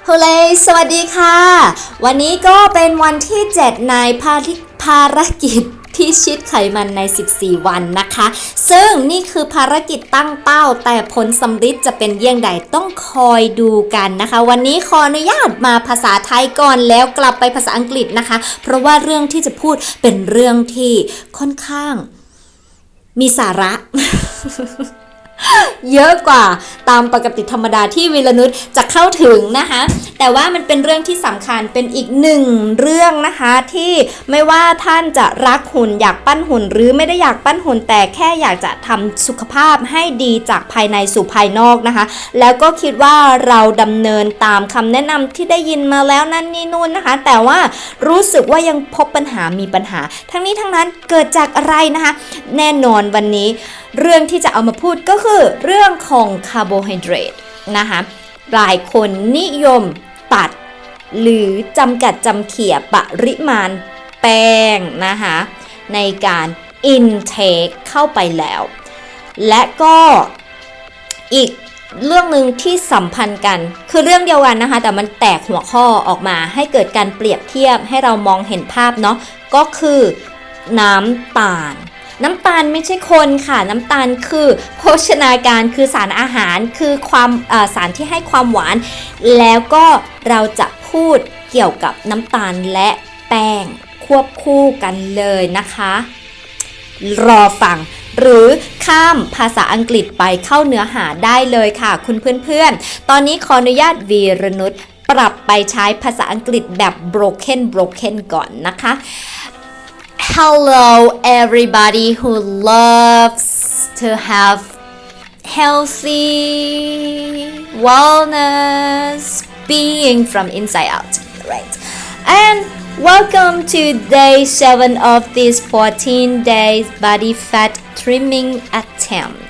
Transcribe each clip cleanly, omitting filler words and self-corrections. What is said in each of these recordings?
ฮูเล่สวัสดีค่ะวันนี้ก็เป็นวันที่7ในภารกิจพิชิตไขมันใน14วันนะคะซึ่งนี่คือภารกิจตั้งเป้าแต่ผลสำฤทธิ์จะเป็นเยี่ยงใดต้องคอยดูกันนะคะวันนี้ขออนุญาตมาภาษาไทยก่อนแล้วกลับไปภาษาอังกฤษนะคะเพราะว่าเรื่องที่จะพูดเป็นเรื่องที่ค่อนข้างมีสาระ เยอะกว่าตามปกติธรรมดาที่วิรนุชจะเข้าถึงนะคะแต่ว่ามันเป็นเรื่องที่สำคัญเป็นอีกหนึ่งเรื่องนะคะที่ไม่ว่าท่านจะรักหุ่นอยากปั้นหุ่นหรือไม่ได้อยากปั้นหุ่นแต่แค่อยากจะทำสุขภาพให้ดีจากภายในสู่ภายนอกนะคะแล้วก็คิดว่าเราดำเนินตามคำแนะนำที่ได้ยินมาแล้วนั่นนี่นู่นนะคะแต่ว่ารู้สึกว่ายังพบปัญหามีปัญหาทั้งนี้ทั้งนั้นเกิดจากอะไรนะคะแน่นอนวันนี้เรื่องที่จะเอามาพูดก็คือเรื่องของคาร์โบไฮเดรตนะคะหลายคนนิยมตัดหรือจำกัดจำเขี่ยปริมาณแป้งนะคะในการอินเทคเข้าไปแล้วและก็อีกเรื่องหนึ่งที่สัมพันธ์กันคือเรื่องเดียวกันนะคะแต่มันแตกหัวข้อออกมาให้เกิดการเปรียบเทียบให้เรามองเห็นภาพเนาะก็คือน้ำตาลไม่ใช่คนค่ะน้ำตาลคือโภชนาการคือสารอาหารคือความสารที่ให้ความหวานแล้วก็เราจะพูดเกี่ยวกับน้ำตาลและแป้งควบคู่กันเลยนะคะรอฟังหรือข้ามภาษาอังกฤษไปเข้าเนื้อหาได้เลยค่ะคุณเพื่อนๆตอนนี้ขออนุญาตวีรนุชปรับไปใช้ภาษาอังกฤษแบบ broken ก่อนนะคะ Hello everybody who loves to have healthy wellness being from inside out, right? And welcome to day 7 of this 14 days body fat trimming attempt.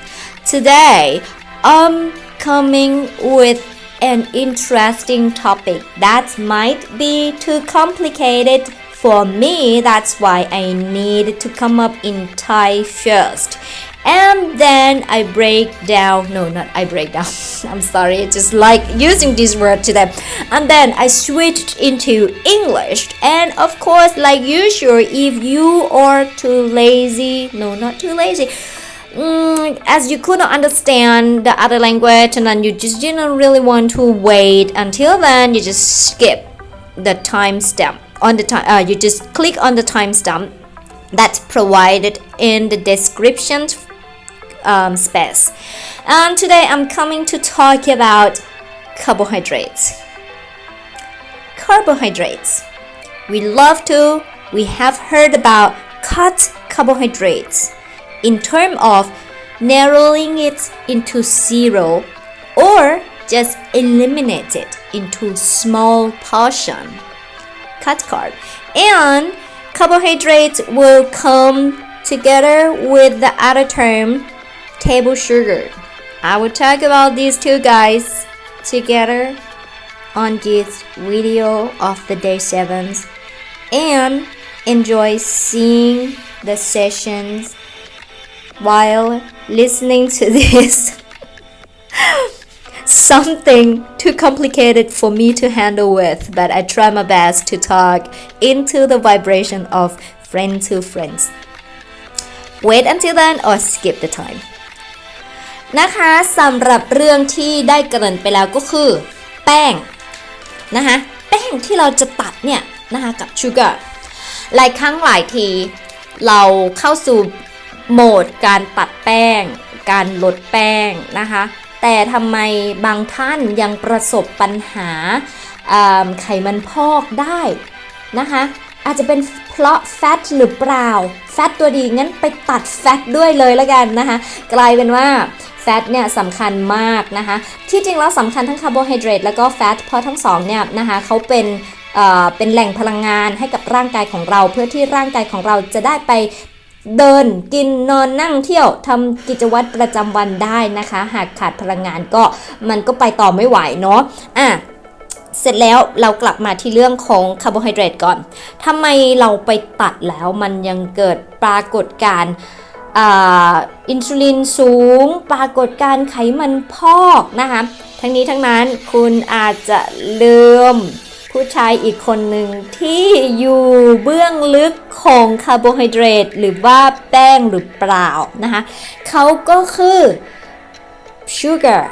Today, I'm coming with an interesting topic that might be too complicated for me. That's why I need to come up in Thai first. And then I break down, no, not I break down, I'm sorry, just like using this word today. And then I switched into English. And of course, like usual, if you are too lazy, no, not too lazy, as you couldn't understand the other language and then you just didn't really want to wait until then, you just skip the timestamp on the time, you just click on the timestamp that's provided in the description space. And today I'm coming to talk about carbohydrates. We have heard about cut carbohydrates in terms of narrowing it into zero or just eliminate it into small portion. Cut carb. And carbohydrates will come together with the other term table sugar. I will talk about these two guys together on this video of the day 7 and enjoy seeing the sessions while listening to this. Something too complicated for me to handle with, but I try my best to talk into the vibration of friend to friends. Wait until then or skip the time. นะคะสำหรับเรื่องที่ได้เกริ่นไปแล้วก็คือแป้งนะคะแป้งที่เราจะตัดเนี่ยนะคะกับชูการ์หลายครั้งหลายทีเราเข้าสู่โหมดการตัดแป้งการลดแป้งนะคะแต่ทำไมบางท่านยังประสบปัญหาไขมันพอกได้นะคะอาจจะเป็นเพราะแฟตหรือเปล่าแฟตตัวดีงั้นไปตัดแฟตด้วยเลยละกันนะคะกลายเป็นว่าแฟตเนี่ยสำคัญมากนะคะที่จริงแล้วสำคัญทั้งคาร์โบไฮเดรตแล้วก็แฟตเพราะทั้งสองเนี่ยนะคะเขาเป็นแหล่งพลังงานให้กับร่างกายของเราเพื่อที่ร่างกายของเราจะได้ไปเดินกินนอนนั่งเที่ยวทำกิจวัตรประจำวันได้นะคะหากขาดพลังงานก็มันก็ไปต่อไม่ไหวเนาะเสร็จแล้วเรากลับมาที่เรื่องของคาร์โบไฮเดรตก่อนทำไมเราไปตัดแล้วมันยังเกิดปรากฏการณ์ อินซูลินสูงปรากฏการไขมันพอกนะคะ ทั้งนี้ทั้งนั้นคุณอาจจะลืมผู้ชายอีกคนหนึ่งที่อยู่เบื้องลึกของคาร์โบไฮเดรตหรือว่าแป้งหรือเปล่านะคะเขาก็คือ sugar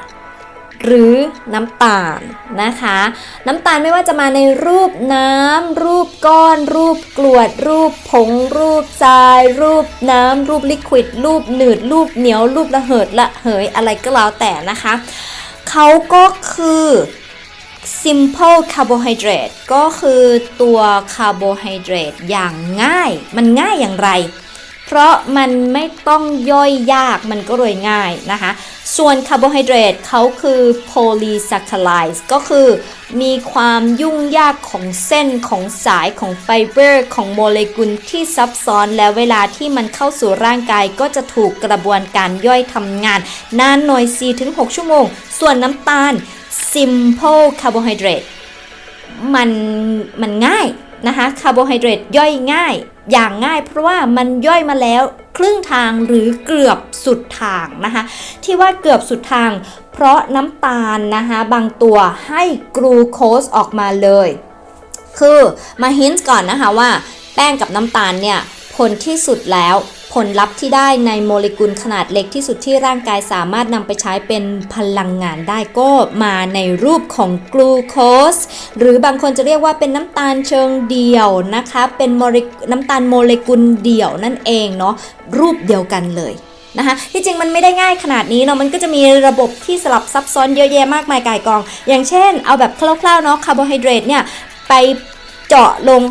หรือน้ำตาลนะคะน้ำตาลไม่ว่าจะมาในรูปน้ำรูปก้อนรูปกรวดรูปผงรูปทรายรูปน้ำรูปลิควิดรูปหนืดรูปเหนียวรูประเหิดระเหยอะไรก็แล้วแต่นะคะเขาก็คือ simple carbohydrate ก็คือตัวคาร์โบไฮเดรตอย่างง่ายมันง่ายอย่างไรเพราะมันไม่ต้องย่อยยากมันก็เลยง่ายนะคะส่วนคาร์โบไฮเดรตเขาคือ polysaccharide ก็คือมีความยุ่งยากของเส้นของสายของไฟเบอร์ของโมเลกุลที่ซับซ้อนและเวลาที่มันเข้าสู่ร่างกายก็จะถูกกระบวนการย่อยทำงานนานหน่อย 4-6 ชั่วโมงส่วนน้ำตาล simple carbohydrate มันง่ายนะคะคาร์โบไฮเดรตย่อยง่ายอย่างง่ายเพราะว่ามันย่อยมาแล้วครึ่งทางหรือเกือบสุดทางนะคะที่ว่าเกือบสุดทางเพราะน้ำตาลนะคะบางตัวให้กลูโคสออกมาเลยคือมาฮินต์ก่อนนะคะว่าแป้งกับน้ำตาลเนี่ยผลที่สุดแล้วผลลัพธ์ที่ได้ในโมเลกุลขนาดเล็กที่สุดที่ร่างกายสามารถนำไปใช้เป็นพลังงานได้ก็มาในรูปของกลูโคสหรือบางคนจะเรียกว่าเป็นน้ำตาลเชิงเดี่ยวนะคะเป็นน้ำตาลโมเลกุลเดี่ยวนั่นเองเนาะรูปเดียวกันเลยนะคะที่จริงมันไม่ได้ง่ายขนาดนี้เนาะมันก็จะมีระบบที่สลับซับซ้อนเยอะแยะมากมายก่ายกองอย่างเช่นเอาแบบคร่าวๆเนาะคาร์โบไฮเดรตเนี่ยไปเจาะลง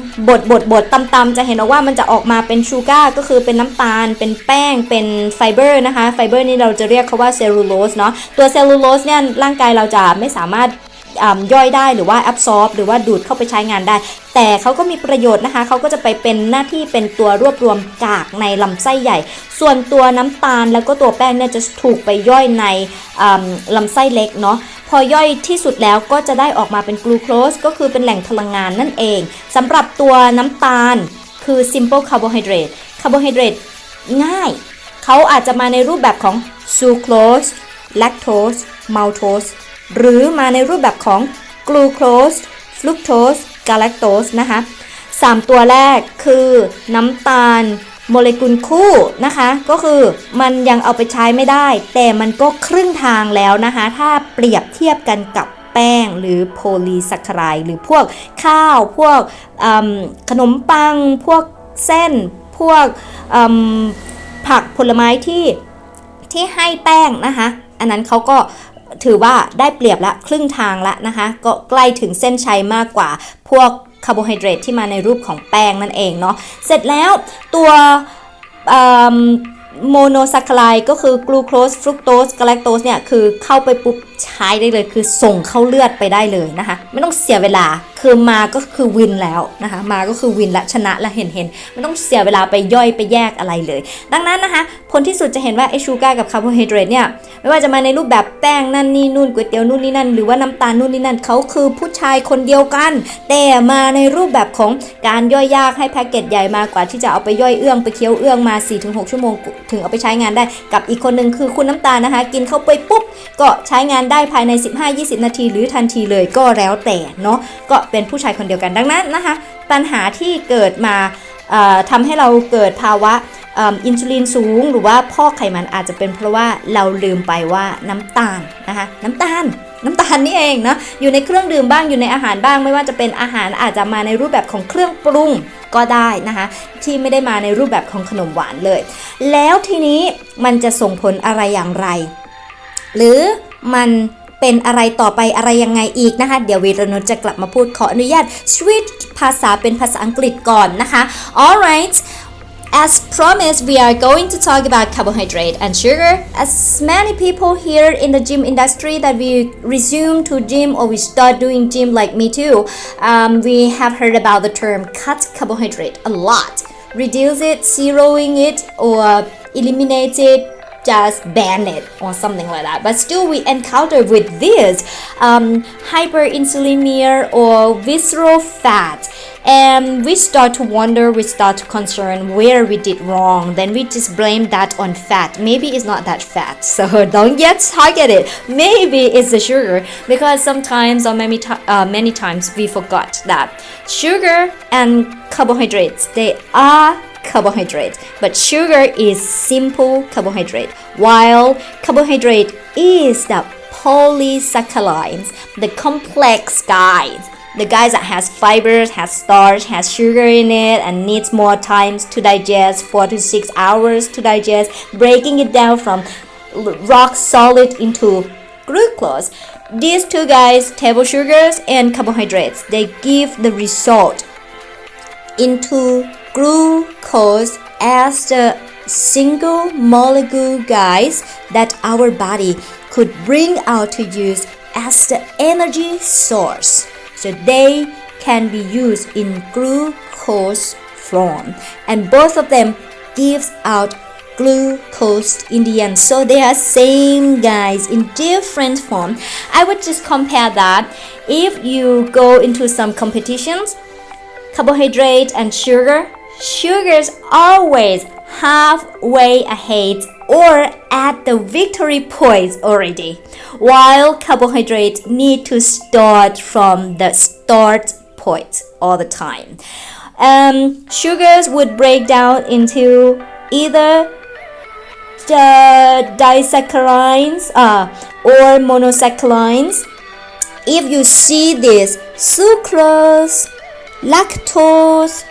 บดตำๆจะเห็นว่ามันจะออกมาเป็นชูการ์ก็คือเป็นน้ำตาลเป็นแป้งเป็นไฟเบอร์นะคะไฟเบอร์นี่เราจะเรียกเขาว่าเซลลูโลสเนาะตัวเซลลูโลสเนี่ยร่างกายเราจะไม่สามารถย่อยได้หรือว่าแอบซอร์บหรือว่าดูดเข้าไปใช้งานได้แต่เขาก็มีประโยชน์นะคะเขาก็จะไปเป็นหน้าที่เป็นตัวรวบรวมกากในลำไส้ใหญ่ส่วนตัวน้ำตาลแล้วก็ตัวแป้งเนี่ยจะถูกไปย่อยในลำไส้เล็กเนาะพอย่อยที่สุดแล้วก็จะได้ออกมาเป็นกลูโคสก็คือเป็นแหล่งพลังงานนั่นเองสำหรับตัวน้ำตาลคือ simple carbohydrate คาร์โบไฮเดรตง่ายเขาอาจจะมาในรูปแบบของ sucrose lactose maltose หรือมาในรูปแบบของ glucose fructose galactose นะคะ3ตัวแรกคือน้ำตาลโมเลกุลคู่นะคะก็คือมันยังเอาไปใช้ไม่ได้แต่มันก็ครึ่งทางแล้วนะคะถ้าเปรียบเทียบกันกับแป้งหรือโพลีแซคคาไรด์หรือพวกข้าวพวกขนมปังพวกเส้นพวกผักผลไม้ที่ให้แป้งนะคะอันนั้นเขาก็ถือว่าได้เปรียบละครึ่งทางละนะคะก็ใกล้ถึงเส้นชัยมากกว่าพวกคาร์โบไฮเดรตที่มาในรูปของแป้งนั่นเองเนาะเสร็จแล้วตัวโมโนแซคคาไรด์ก็คือกลูโคสฟรุกโตสกาแลคโตสเนี่ยคือเข้าไปปุ๊บใช้ได้เลยคือส่งเข้าเลือดไปได้เลยนะคะไม่ต้องเสียเวลาคือมาก็คือวินแล้วนะคะมาก็คือวินละชนะละเห็นไม่ต้องเสียเวลาไปย่อยไปแยกอะไรเลยดังนั้นนะคะผลที่สุดจะเห็นว่าไอชูการ์กับคาร์โบไฮเดรตเนี่ยไม่ว่าจะมาในรูปแบบแป้งนั่นนี่นู่นก๋วยเตี๋ยวนู่นนี่นั่นหรือว่าน้ำตาลนู่นนี่นั่นเขาคือผู้ชายคนเดียวกันแต่มาในรูปแบบของการย่อยยากให้แพ็กเกจใหญ่มากกว่าที่จะเอาไปย่อยเอื้องไปเคี้ยวเอื้องมา 4-6 ชั่วโมงถึงเอาไปใช้งานได้กับอีกคนนึงคือคุณน้ำตาลนะคะกินเข้าไปปุ๊บก็ใช้งานได้ภายใน 15-20 นาทีหรือทันทีเลยก็แล้วแต่เนาะก็เป็นผู้ชายคนเดียวกันดังนั้นนะคะปัญหาที่เกิดมาทำให้เราเกิดภาวะอินซูลินสูงหรือว่าพอกไขมันอาจจะเป็นเพราะว่าเราลืมไปว่าน้ำตาลนะคะน้ำตาลนี่เองนะอยู่ในเครื่องดื่มบ้างอยู่ในอาหารบ้างไม่ว่าจะเป็นอาหารอาจจะมาในรูปแบบของเครื่องปรุงก็ได้นะคะที่ไม่ได้มาในรูปแบบของขนมหวานเลยแล้วทีนี้มันจะส่งผลอะไรอย่างไรหรือมันเป็นอะไรต่อไปอะไรยังไงอีกนะคะเดี๋ยววีรนุชจะกลับมาพูดขออนุญาตสวิตช์ภาษาเป็นภาษาอังกฤษก่อนนะคะ alright As promised, we are going to talk about carbohydrate and sugar. As many people here in the gym industry that we resume to gym or we start doing gym like me too, we have heard about the term cut carbohydrate a lot. Reduce it, zeroing it, or eliminate it, just ban it or something like that. But still we encounter with this hyperinsulinemia or visceral fat. and we start to wonder, we start to concern where we did wrong, then we just blame that on fat. Maybe it's not that fat, so don't yet target it. Maybe it's the sugar, because sometimes or many times we forgot that sugar and carbohydrates, they are carbohydrates, but sugar is simple carbohydrate, while carbohydrate is the polysaccharides, the complex guys, the guys that has fibers, has starch, has sugar in it, and needs more times to digest, 4 to 6 hours to digest, breaking it down from rock solid into glucose. These two guys, table sugars and carbohydrates, they give the result into glucose as the single molecule guys that our body could bring out to use as the energy source. So they can be used in glucose form, and both of them gives out glucose in the end. So they are same guys in different form. I would just compare that. If you go into some competitions, carbohydrate and sugars always halfway ahead or at the victory points already, while carbohydrates need to start from the start point all the time. Sugars would break down into either the disaccharides or monosaccharides. If you see this, sucrose, lactose,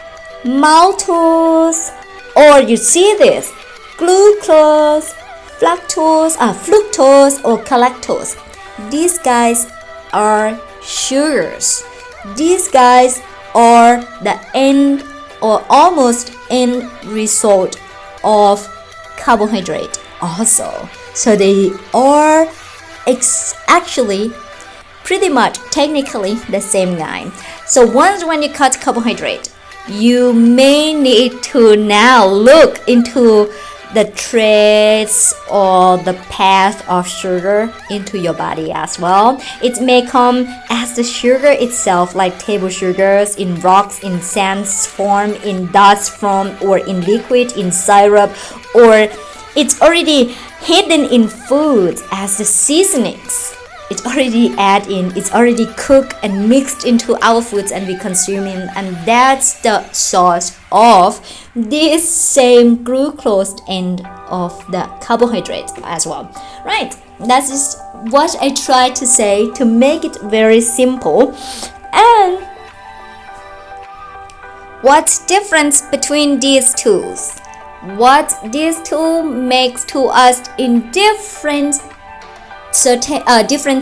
maltose, or you see this, glucose, fructose or galactose, these guys are sugars. These guys are the end or almost end result of carbohydrate also. So they are actually pretty much technically the same guy. So once when you cut carbohydrate, you may need to now look into the trace or the path of sugar into your body as well. It may come as the sugar itself, like table sugars in rocks, in sands form, in dust form, or in liquid, in syrup, or it's already hidden in foods as the seasonings. It's already added in, it's already cooked and mixed into our foods and we consume it, and that's the source of this same glucose end of the carbohydrate as well. Right, that is what I try to say to make it very simple. And what's difference between these two? What these two makes to us in different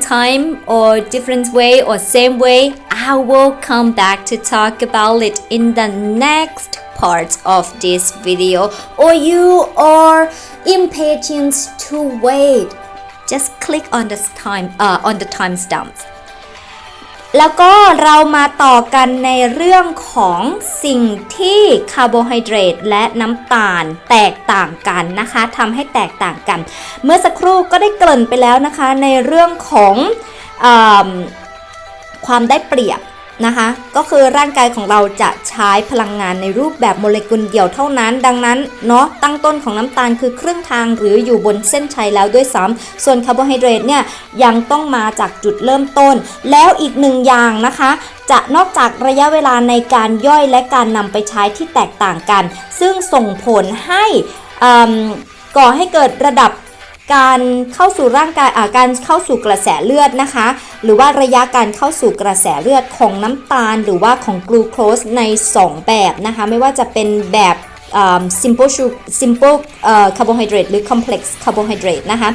time or different way or same way, I will come back to talk about it in the next part of this video, or you are impatient to wait, just click on the timestamps. แล้วก็เรามาต่อกันในเรื่องของสิ่งที่คาร์โบไฮเดรตและน้ำตาลแตกต่างกันนะคะทำให้แตกต่างกันเมื่อสักครู่ก็ได้เกริ่นไปแล้วนะคะในเรื่องของความได้เปรียบนะคะก็คือร่างกายของเราจะใช้พลังงานในรูปแบบโมเลกุลเดี่ยวเท่านั้นดังนั้นเนาะตั้งต้นของน้ำตาลคือครึ่งทางหรืออยู่บนเส้นชัยแล้วด้วยซ้ำส่วนคาร์โบไฮเดรตเนี่ยยังต้องมาจากจุดเริ่มต้นแล้วอีกหนึ่งอย่างนะคะจะนอกจากระยะเวลาในการย่อยและการนำไปใช้ที่แตกต่างกันซึ่งส่งผลให้ก่อให้เกิดระดับการเข้าสู่ร่างกายการเข้าสู่กระแสเลือดนะคะหรือว่าระยะการเข้าสู่กระแสเลือดของน้ำตาลหรือว่าของกลูโคสใน2แบบนะคะไม่ว่าจะเป็นแบบsimple carbohydrate หรือ complex carbohydrate นะคะ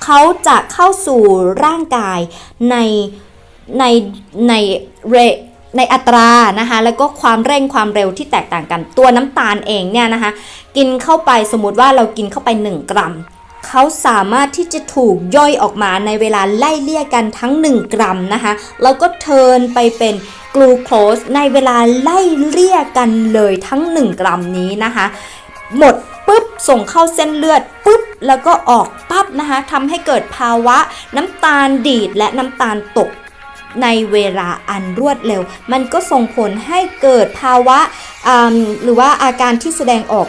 เขาจะเข้าสู่ร่างกายในอัตรานะคะแล้วก็ความเร่งความเร็วที่แตกต่างกันตัวน้ำตาลเองเนี่ยนะคะกินเข้าไปสมมุติว่าเรากินเข้าไป1 กรัมเขาสามารถที่จะถูกย่อยออกมาในเวลาไล่เลี่ยกันทั้ง1 กรัมนะคะแล้วก็เทิร์นไปเป็นกลูโคสในเวลาไล่เลี่ยกันเลยทั้ง1 กรัมนี้นะคะหมดปุ๊บส่งเข้าเส้นเลือดปุ๊บแล้วก็ออกปั๊บนะคะทำให้เกิดภาวะน้ำตาลดีดและน้ำตาลตก ในเวลาอันรวดเร็วมันก็ส่งผลให้เกิดภาวะหรือว่าอาการที่แสดงออก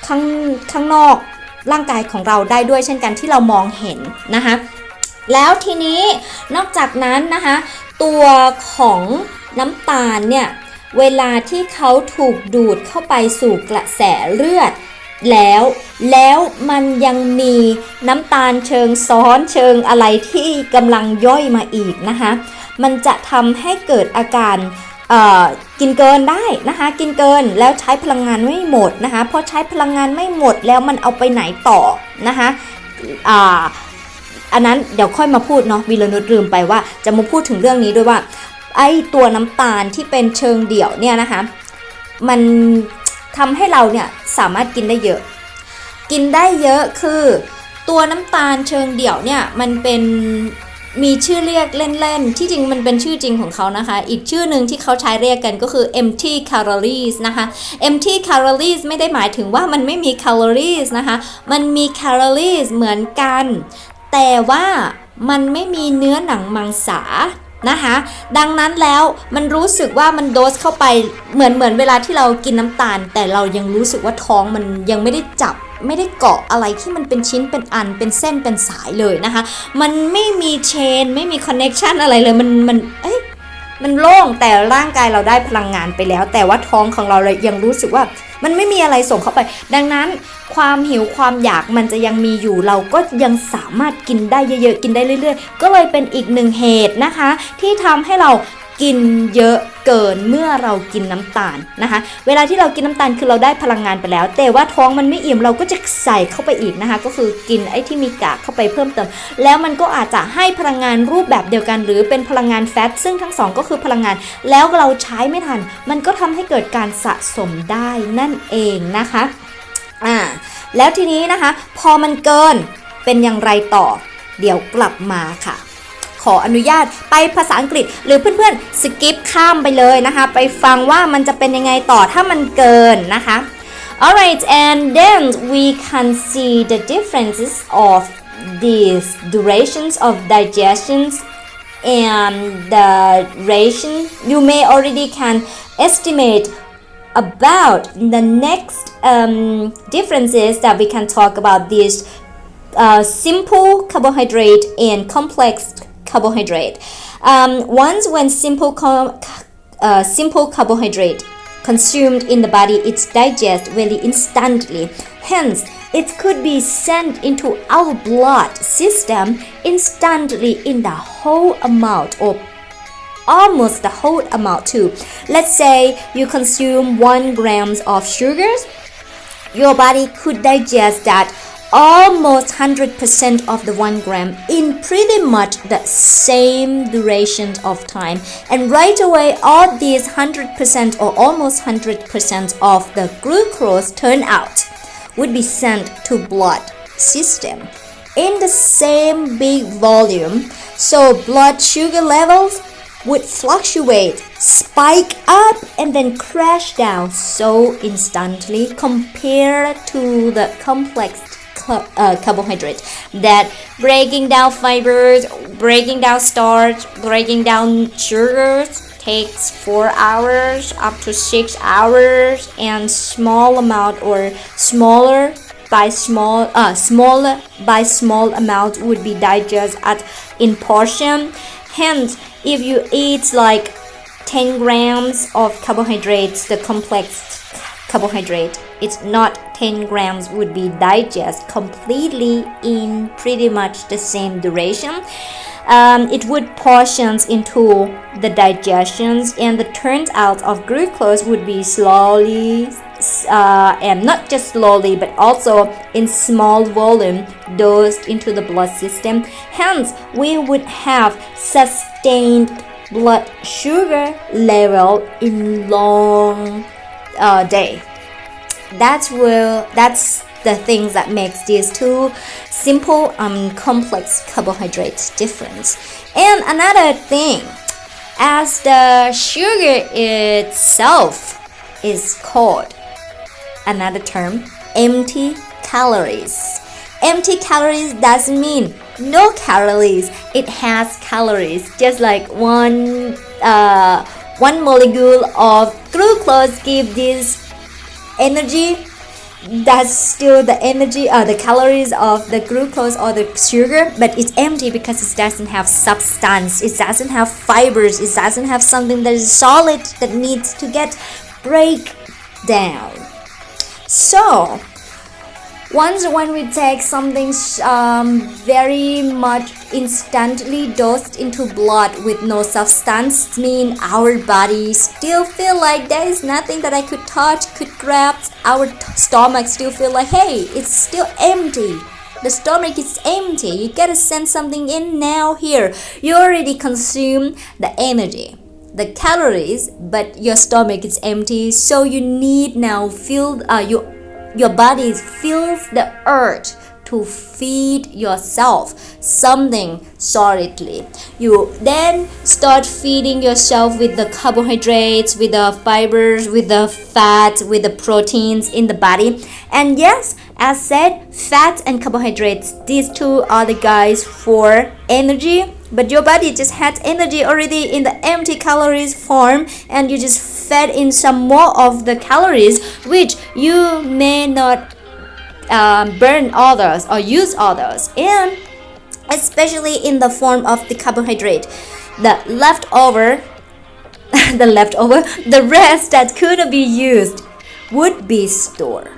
ข้างนอกร่างกายของเราได้ด้วยเช่นกันที่เรามองเห็นนะคะแล้วทีนี้นอกจากนั้นนะคะตัวของน้ำตาลเนี่ยเวลาที่เขาถูกดูดเข้าไปสู่กระแสเลือดแล้วมันยังมีน้ำตาลเชิงซ้อนเชิงอะไรที่กำลังย่อยมาอีกนะคะมันจะทำให้เกิดอาการกินเกินได้นะคะกินเกินแล้วใช้พลังงานไม่หมดนะคะพอใช้พลังงานไม่หมดแล้วมันเอาไปไหนต่อนะคะอันนั้นเดี๋ยวค่อยมาพูดเนาะวีรนุชลืมไปว่าจะมาพูดถึงเรื่องนี้ด้วยว่าไอ้ตัวน้ำตาลที่เป็นเชิงเดี่ยวเนี่ยนะคะมันทำให้เราเนี่ยสามารถกินได้เยอะคือตัวน้ำตาลเชิงเดี่ยวเนี่ยมันเป็นมีชื่อเรียกเล่นๆที่จริงมันเป็นชื่อจริงของเขานะคะอีกชื่อหนึ่งที่เขาใช้เรียกกันก็คือ empty calories นะคะ empty calories ไม่ได้หมายถึงว่ามันไม่มี calories นะคะมันมี calories เหมือนกันแต่ว่ามันไม่มีเนื้อหนังมังสานะคะดังนั้นแล้วมันรู้สึกว่ามันโดสเข้าไปเหมือนเวลาที่เรากินน้ำตาลแต่เรายังรู้สึกว่าท้องมันยังไม่ได้จับไม่ได้เกาะอะไรที่มันเป็นชิ้นเป็นอันเป็นเส้นเป็นสายเลยนะคะมันไม่มีเชนไม่มีคอนเนคชันอะไรเลยมันโล่งแต่ร่างกายเราได้พลังงานไปแล้วแต่ว่าท้องของเราเลยยังรู้สึกว่ามันไม่มีอะไรส่งเข้าไปดังนั้นความหิวความอยากมันจะยังมีอยู่เราก็ยังสามารถกินได้เยอะๆกินได้เรื่อยๆก็เลยเป็นอีกหนึ่งเหตุนะคะที่ทำให้เรากินเยอะเกินเมื่อเรากินน้ำตาลนะคะเวลาที่เรากินน้ำตาลคือเราได้พลังงานไปแล้วแต่ว่าท้องมันไม่อิ่มเราก็จะใส่เข้าไปอีกนะคะก็คือกินไอ้ที่มีกากเข้าไปเพิ่มเติมแล้วมันก็อาจจะให้พลังงานรูปแบบเดียวกันหรือเป็นพลังงานแฟตซึ่งทั้งสองก็คือพลังงานแล้วเราใช้ไม่ทันมันก็ทำให้เกิดการสะสมได้นั่นเองนะคะแล้วทีนี้นะคะพอมันเกินเป็นอย่างไรต่อเดี๋ยวกลับมาค่ะขออนุญาตไปภาษาอังกฤษหรือเพื่อนๆสกิปข้ามไปเลยนะคะไปฟังว่ามันจะเป็นยังไงต่อถ้ามันเกินนะคะ alright and then we can see the differences of these durations of digestions and the ration you may already can estimate about the next differences that we can talk about these simple carbohydrate and complex carbohydrate. Once when simple carbohydrate consumed in the body, it's digest very instantly. Hence, it could be sent into our blood system instantly in the whole amount or almost the whole amount too. Let's say you consume 1 grams of sugars, your body could digest that almost 100% of the 1 gram in pretty much the same duration of time. And right away, all these 100% or almost 100% of the glucose turnout would be sent to blood system in the same big volume. So blood sugar levels would fluctuate, spike up, and then crash down so instantly compared to the complex carbohydrate that breaking down fibers, breaking down starch, breaking down sugars takes 4 hours up to 6 hours, and small amount or smaller by small amount would be digested in portion. Hence, if you eat like 10 grams of carbohydrates, the complex carbohydrate, it's not 10 grams would be digested completely in pretty much the same duration. It would portions into the digestions, and the turnout of glucose would be slowly and not just slowly but also in small volume dosed into the blood system. Hence, we would have sustained blood sugar level in long day. That's the things that makes these two simple and complex carbohydrates different. And another thing, as the sugar itself is called another term, empty calories. Empty calories doesn't mean no calories. It has calories, just like one molecule of glucose give this energy. That's still the energy, the calories of the glucose or the sugar, but it's empty because it doesn't have substance. It doesn't have fibers. It doesn't have something that is solid that needs to get break down. So when we take something very much instantly dosed into blood with no substance, mean our body still feel like there is nothing that I could touch, could grab. Our stomach still feel like, hey, it's still empty. The stomach is empty. You gotta send something in now here. You already consume the energy, the calories, but your stomach is empty. So you need now your body feels the urge to feed yourself something solidly. You then start feeding yourself with the carbohydrates, with the fibers, with the fat, with the proteins in the body. And yes, as said, fat and carbohydrates, these two are the guys for energy. But your body just has energy already in the empty calories form, and you just fed in some more of the calories which you may not burn others or use others, and especially in the form of the carbohydrate, the leftover, the rest that couldn't be used would be stored,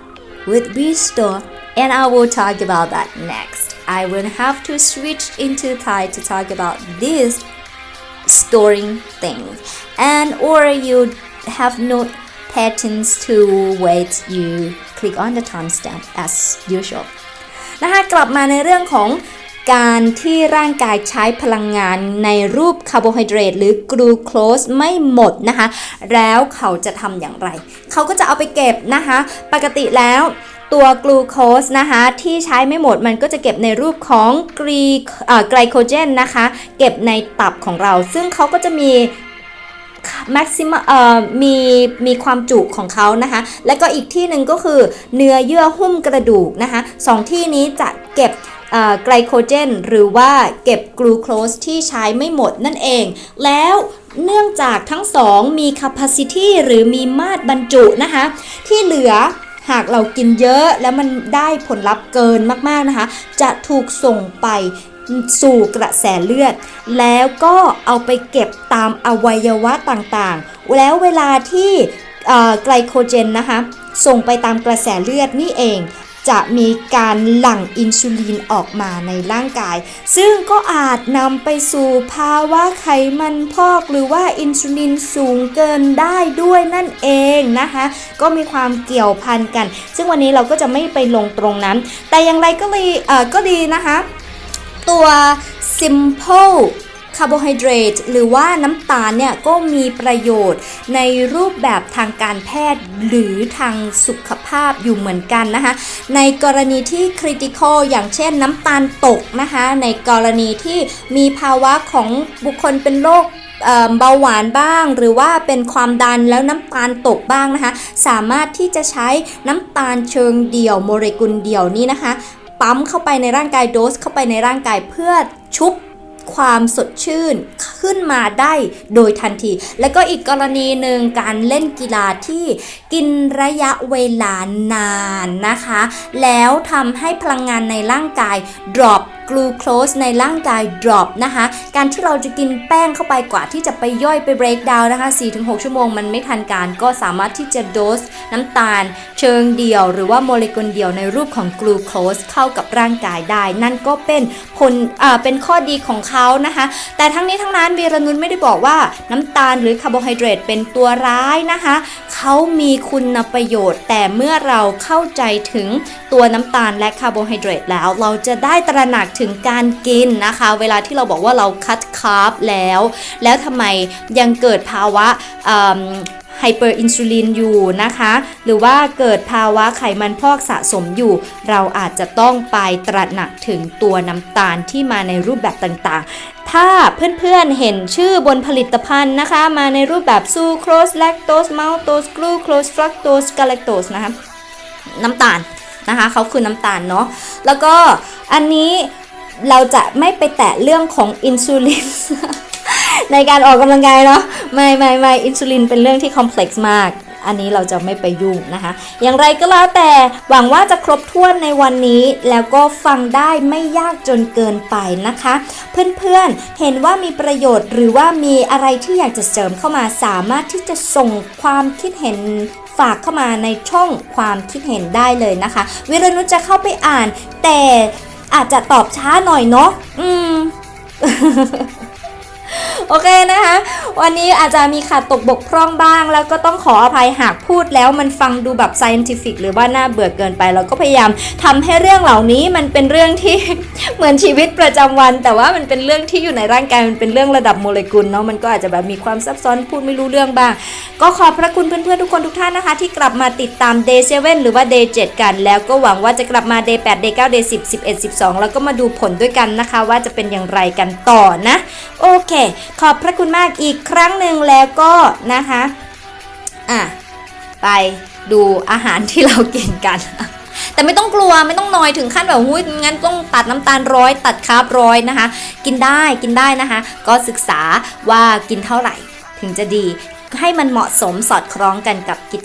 and I will talk about that next. I will have to switch into Thai to talk about this storing things, and or you have no patience to wait, you click on the timestamp as usual. นะคะกลับมาในเรื่องของการที่ร่างกายใช้พลังงานในรูปคาร์โบไฮเดรตหรือกลูโคสไม่หมดนะคะแล้วเขาจะทำอย่างไรเขาก็จะเอาไปเก็บนะคะปกติแล้วตัวกลูโคสนะคะที่ใช้ไม่หมดมันก็จะเก็บในรูปของไกลโคเจนนะคะเก็บในตับของเราซึ่งเขาก็จะมีมีความจุของเขานะคะและก็อีกที่หนึ่งก็คือเนื้อเยื่อหุ้มกระดูกนะคะสองที่นี้จะเก็บไกลโคเจนหรือว่าเก็บกลูโคสที่ใช้ไม่หมดนั่นเองแล้วเนื่องจากทั้งสองมี capacity หรือมีมาตรบรรจุนะคะที่เหลือหากเรากินเยอะแล้วมันได้ผลลัพธ์เกินมากๆนะคะจะถูกส่งไปสู่กระแสเลือดแล้วก็เอาไปเก็บตามอวัยวะต่างๆแล้วเวลาที่ไกลโคเจนนะคะส่งไปตามกระแสเลือดนี่เองจะมีการหลั่งอินซูลินออกมาในร่างกายซึ่งก็อาจนำไปสู่ภาวะไขมันพอกหรือว่าอินซูลินสูงเกินได้ด้วยนั่นเองนะคะก็มีความเกี่ยวพันกันซึ่งวันนี้เราก็จะไม่ไปลงตรงนั้นแต่อย่างไรก็ดีนะคะตัว simple carbohydrate หรือว่าน้ำตาลเนี่ยก็มีประโยชน์ในรูปแบบทางการแพทย์หรือทางสุขภาพอยู่เหมือนกันนะคะในกรณีที่ critical อย่างเช่นน้ำตาลตกนะคะในกรณีที่มีภาวะของบุคคลเป็นโรคเบาหวานบ้างหรือว่าเป็นความดันแล้วน้ำตาลตกบ้างนะคะสามารถที่จะใช้น้ำตาลเชิงเดี่ยวโมเลกุลเดี่ยวนี้นะคะปั๊มเข้าไปในร่างกายโดสเข้าไปในร่างกายเพื่อชุบความสดชื่นขึ้นมาได้โดยทันทีและก็อีกกรณีหนึ่งการเล่นกีฬาที่กินระยะเวลานานนะคะแล้วทำให้พลังงานในร่างกาย drop กลูโคสในร่างกาย drop นะคะการที่เราจะกินแป้งเข้าไปกว่าที่จะไปย่อยไป break down นะคะ 4-6 ชั่วโมงมันไม่ทันการก็สามารถที่จะโดสน้ำตาลเชิงเดี่ยวหรือว่าโมเลกุลเดี่ยวในรูปของกลูโคสเข้ากับร่างกายได้นั่นก็เป็นเป็นข้อดีของเขานะคะแต่ทั้งนี้ทั้งนั้นวีรนุชไม่ได้บอกว่าน้ำตาลหรือคาร์โบไฮเดรตเป็นตัวร้ายนะคะเขามีคุณประโยชน์แต่เมื่อเราเข้าใจถึงตัวน้ำตาลและคาร์โบไฮเดรตแล้วเราจะได้ตระหนักถึงการกินนะคะเวลาที่เราบอกว่าเราคัตคาร์บแล้วทำไมยังเกิดภาวะไฮเปอร์อินซูลินอยู่นะคะหรือว่าเกิดภาวะไขมันพอกสะสมอยู่เราอาจจะต้องไปตระหนักถึงตัวน้ำตาลที่มาในรูปแบบต่างๆถ้าเพื่อนๆเห็นชื่อบนผลิตภัณฑ์นะคะมาในรูปแบบซูโครสแลคโตสมัลโตสกลูโคสฟรักโตสกาแลคโตสนะคะน้ำตาลนะคะเขาคือน้ำตาลเนาะแล้วก็อันนี้ เราจะไม่ไปแตะเรื่องของอินซูลิน ในการออกกำลังกายเนาะไม่อินซูลินเป็นเรื่องที่คอมเพล็กซ์มากอันนี้เราจะไม่ไปยุ่งนะคะอย่างไรก็แล้วแต่หวังว่าจะครบถ้วนในวันนี้แล้วก็ฟังได้ไม่ยากจนเกินไปนะคะเพื่อนๆเห็นว่ามีประโยชน์หรือว่ามีอะไรที่อยากจะเสริมเข้ามาสามารถที่จะส่งความคิดเห็นฝากเข้ามาในช่องความคิดเห็นได้เลยนะคะวิรนุชจะเข้าไปอ่านแต่อาจจะตอบช้าหน่อยเนาะโอเคนะคะวันนี้อาจจะมีขาดตกบกพร่องบ้างแล้วก็ต้องขออภัยหากพูดแล้วมันฟังดูแบบ scientific หรือว่าน่าเบื่อเกินไปเราก็พยายามทำให้เรื่องเหล่านี้มันเป็นเรื่องที่ เหมือนชีวิตประจำวันแต่ว่ามันเป็นเรื่องที่อยู่ในร่างกายมันเป็นเรื่องระดับโมเลกุลเนาะมันก็อาจจะแบบมีความซับซ้อนพูดไม่รู้เรื่องบ้างก็ขอบพระคุณเพื่อนๆทุกคนทุกท่านนะคะที่กลับมาติดตาม day 7หรือว่า day 7กันแล้วก็หวังว่าจะกลับมา day 8 day 9 day 10 11 12แล้วก็มาดูผลด้วยกันนะคะว่าจะเป็นอย่างไรกันต่อนะโอเคขอบพระคุณมากอีกครั้งหนึ่งแล้วก็นะคะไปดูอาหารที่เรากินกัน แต่ไม่ต้องกลัวไม่ต้องนอยถึงขั้นแบบงั้นต้องตัดน้ำตาล100ตัดคาร์บ100นะคะกินได้นะคะก็ศึกษาว่ากินเท่าไหร่ถึงจะดีให้มันเหมาะสมสอดคล้องกันกับกิ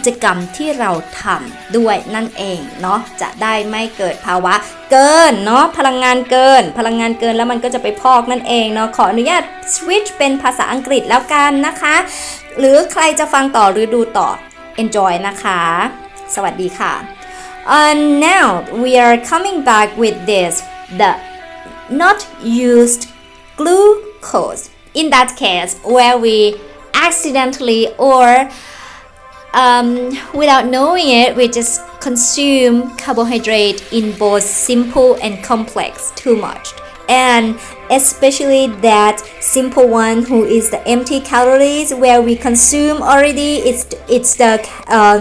จกรรมที่เราทำด้วยนั่นเองเนาะจะได้ไม่เกิดภาวะเกินเนาะพลังงานเกินแล้วมันก็จะไปพอกนั่นเองเนาะขออนุญาตสวิตช์เป็นภาษาอังกฤษแล้วกันนะคะหรือใครจะฟังต่อหรือดูต่อ enjoy นะคะสวัสดีค่ะ now we are coming back with this the not used glucose in that case where we accidentally or without knowing it, we just consume carbohydrate in both simple and complex too much. And especially that simple one who is the empty calories where we consume already, it's the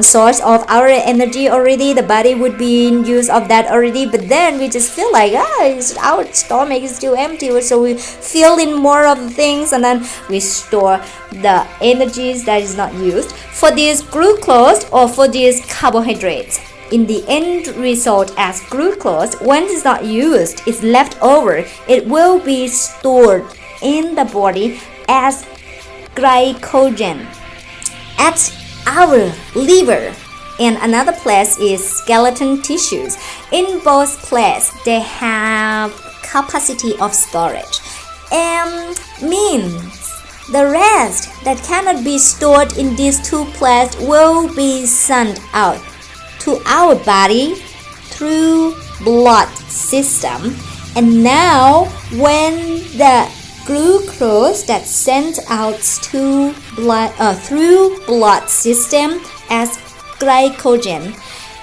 source of our energy already, the body would be in use of that already, but then we just feel like our stomach is still empty, so we fill in more of the things and then we store the energies that is not used for this glucose or for these carbohydrates. In the end result as glucose, when it's not used, it's left over. It will be stored in the body as glycogen at our liver. And another place is skeleton tissues. In both places, they have capacity of storage. And means the rest that cannot be stored in these two places will be sent out to our body through blood system, and now when the glucose that sent out to blood through blood system as glycogen,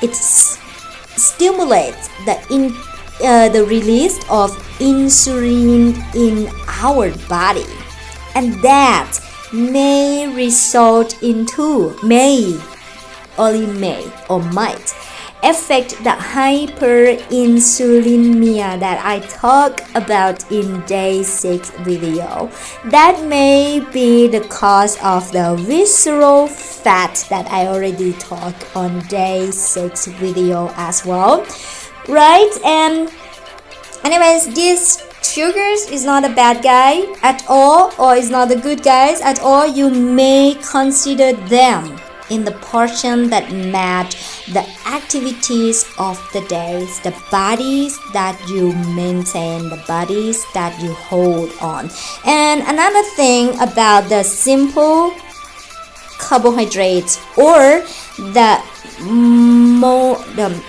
it stimulates the release of insulin in our body, and that may result into only may or might affect the hyperinsulinemia that I talk about in day 6 video. That may be the cause of the visceral fat that I already talked on day 6 video as well. Right? And anyways, this sugars is not a bad guy at all, or is not a good guys at all. You may consider them in the portion that match the activities of the days, the bodies that you maintain, the bodies that you hold on. And another thing about the simple carbohydrates or the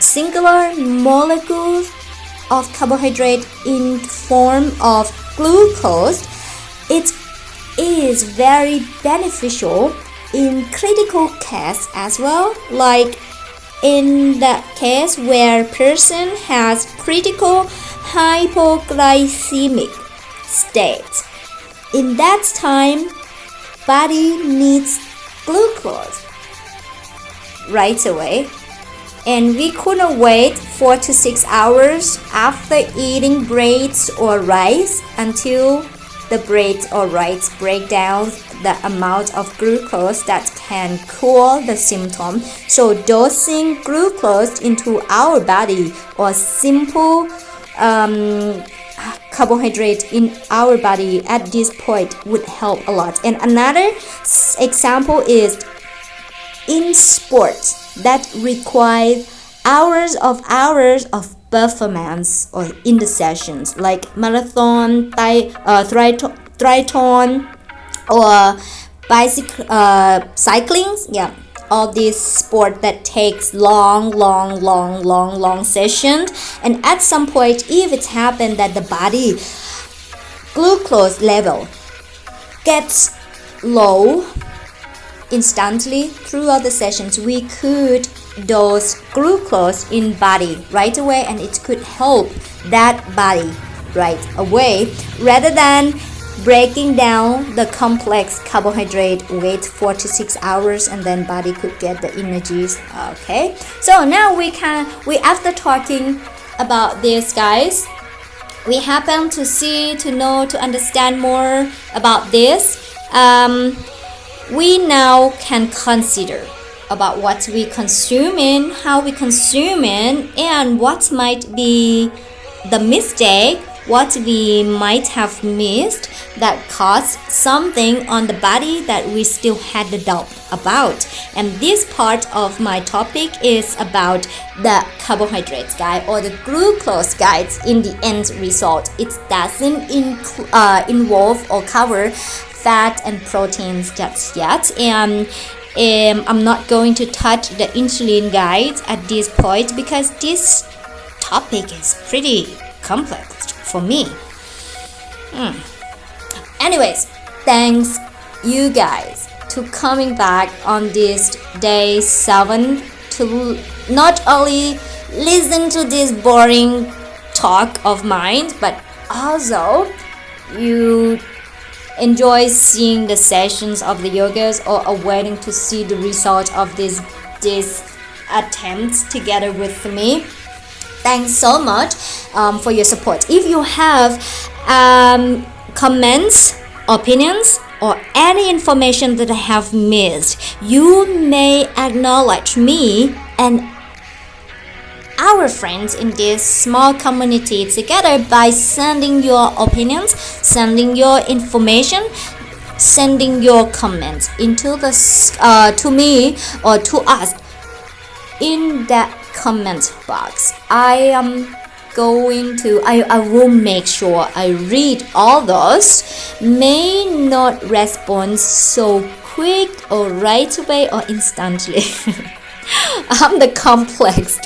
singular molecules of carbohydrate in form of glucose, it is very beneficial in critical case as well, like in the case where person has critical hypoglycemic state. In that time, body needs glucose right away, and we couldn't wait 4 to 6 hours after eating breads or rice until the breads or rice break down the amount of glucose that can cool the symptom. So dosing glucose into our body or simple carbohydrate in our body at this point would help a lot. And another example is in sports that require hours of performance or in the sessions like marathon, triathlon, or cycling. Yeah, all these sport that takes long sessions. And at some point, if it happened that the body glucose level gets low instantly throughout the sessions, we could dose glucose in body right away, and it could help that body right away rather than breaking down the complex carbohydrate, wait 4 to 6 hours, and then body could get the energies. Okay, so now we after talking about this, guys, we happen to see, to know, to understand more about this. We now can consider about what we consume in, how we consume it, and what might be the mistake, what we might have missed that caused something on the body that we still had the doubt about. And this part of my topic is about the carbohydrates, guys, or the glucose, guys, in the end result. It doesn't involve or cover fat and proteins just yet, and I'm not going to touch the insulin, guys, at this point because this topic is pretty complex for me. Anyways, thanks you guys to coming back on this day 7 to not only listen to this boring talk of mine, but also you enjoy seeing the sessions of the yogas or are waiting to see the result of this attempts together with me. Thanks so much for your support. If you have comments, opinions, or any information that I have missed, you may acknowledge me and our friends in this small community together by sending your opinions, sending your information, sending your comments into the to me or to us in that comment box. I will make sure I read all those. May not respond so quick or right away or instantly. I'm the complex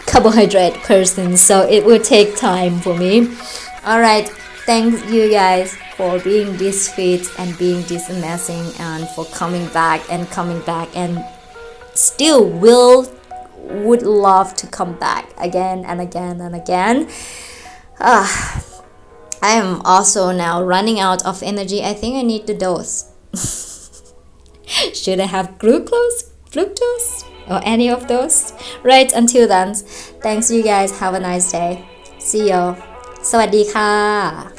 carbohydrate person, so it will take time for me. Alright, thanks you guys for being this fit and being this amazing, and for coming back and still would love to come back again and again. I am also now running out of energy. I think I need the dose. Should I have fructose, or any of those? Right, until then, thanks you guys. Have a nice day. See you. สวัสดีค่ะ